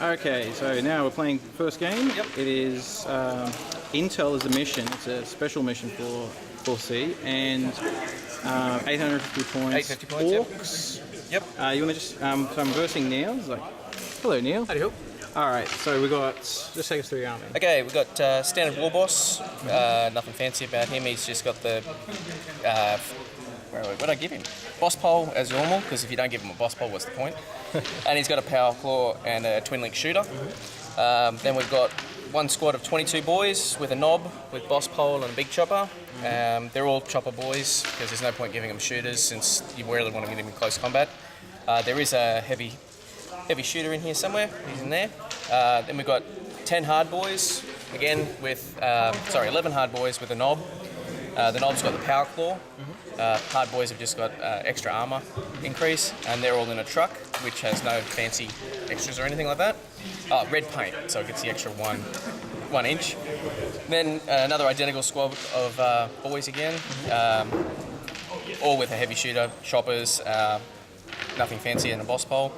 Okay, so now we're playing the first game. Yep. It is Intel is a mission. It's a special mission for ForceZ, and 850 points. 850 points. Orks. Yep. You want to just? So I'm versing Neil. It's like, hello, Neil. Howdy ho. All right. So we got. Just take us through your army. Okay, we've got standard war boss. Nothing fancy about him. He's just got the. What did I give him? Boss pole as normal, because if you don't give him a boss pole, what's the point? And he's got a power claw and a twin link shooter. Then we've got one squad of 22 boys with a knob, with boss pole and a big chopper. They're all chopper boys, because there's no point giving them shooters since you really want to get them in close combat. There is a heavy shooter in here somewhere. He's in there. Then we've got 10 hard boys, again with 11 hard boys with a knob. The knob's got the power claw. Hard boys have just got extra armor increase, and they're all in a truck, which has no fancy extras or anything like that. Red paint, so it gets the extra one inch. Then another identical squad of boys again, all with a heavy shooter, choppers, nothing fancy, and a boss pole.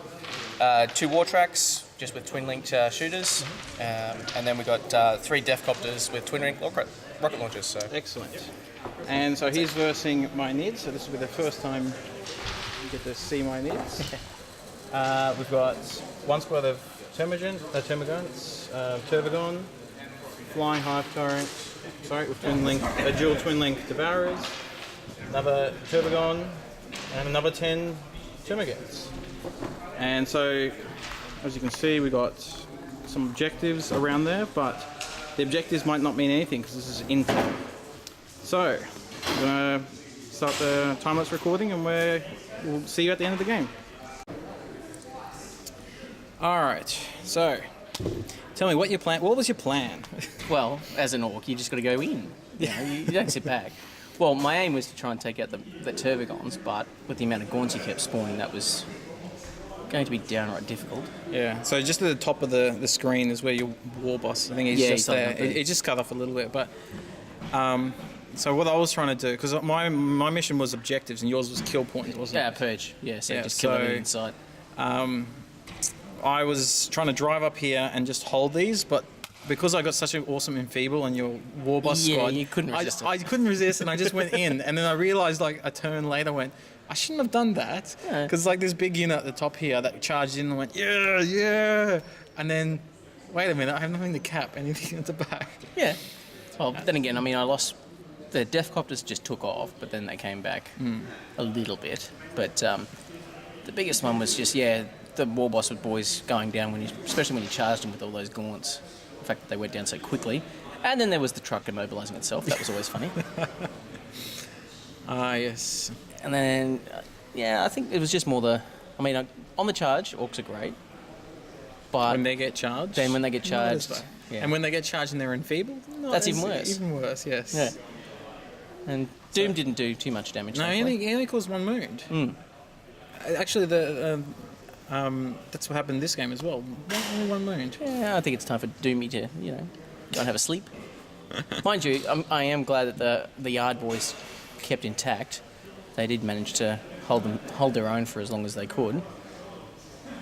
2 war tracks, just with twin linked shooters, and then we've got 3 death copters with twin linked rocket launchers. So Excellent. And so he's versing my Nids, so this will be the first time you get to see my Nids. We've got one squad of Termagants, Turbogon, Flying Hive Torrent, with dual twin link Devourers, another Turbogon, and another 10 Termagants. And so, as you can see, we've got some objectives around there, but the objectives might not mean anything because this is Intel. So, I'm going to start the time-lapse recording, and we'll see you at the end of the game. Alright, so, tell me, what was your plan? Well, as an orc, you just got to go in. You don't sit back. Well, my aim was to try and take out the Turbogons, but with the amount of gaunts you kept spawning, that was going to be downright difficult. Yeah, so just at the top of the screen is where your war boss, I think he's just there. It just cut off a little bit, but... so what I was trying to do, because my mission was objectives and yours was kill points, wasn't it? Yeah, purge. Yeah, so just kill everything in sight. I was trying to drive up here and just hold these, but because I got such an awesome enfeeble and your war boss squad, you couldn't resist I couldn't resist, and I just went in, and then I realised like a turn later, I shouldn't have done that, because like this big unit at the top here that charged in and went yeah, and then wait a minute, I have nothing to cap anything at the back. Yeah. Well, then again, I mean, I lost. The death copters just took off, but then they came back a little bit. But the biggest one was just the war boss with boys going down especially when you charged them with all those gaunts. The fact that they went down so quickly, and then there was the truck immobilising itself. That was always funny. Yes. And then I think it was just more on the charge, orcs are great. But when they get charged? Then when they get charged. And when they get charged and they're enfeebled? That's even worse. Even worse, yes. Yeah. And Doom didn't do too much damage. No, he only caused 1 wound. Actually, that's what happened in this game as well. Only 1 wound. Yeah, I think it's time for Doomy to, go and have a sleep. Mind you, I am glad that the Yard boys kept intact. They did manage to hold their own for as long as they could,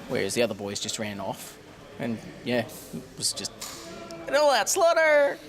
whereas the other boys just ran off. And, it was just an all-out slaughter!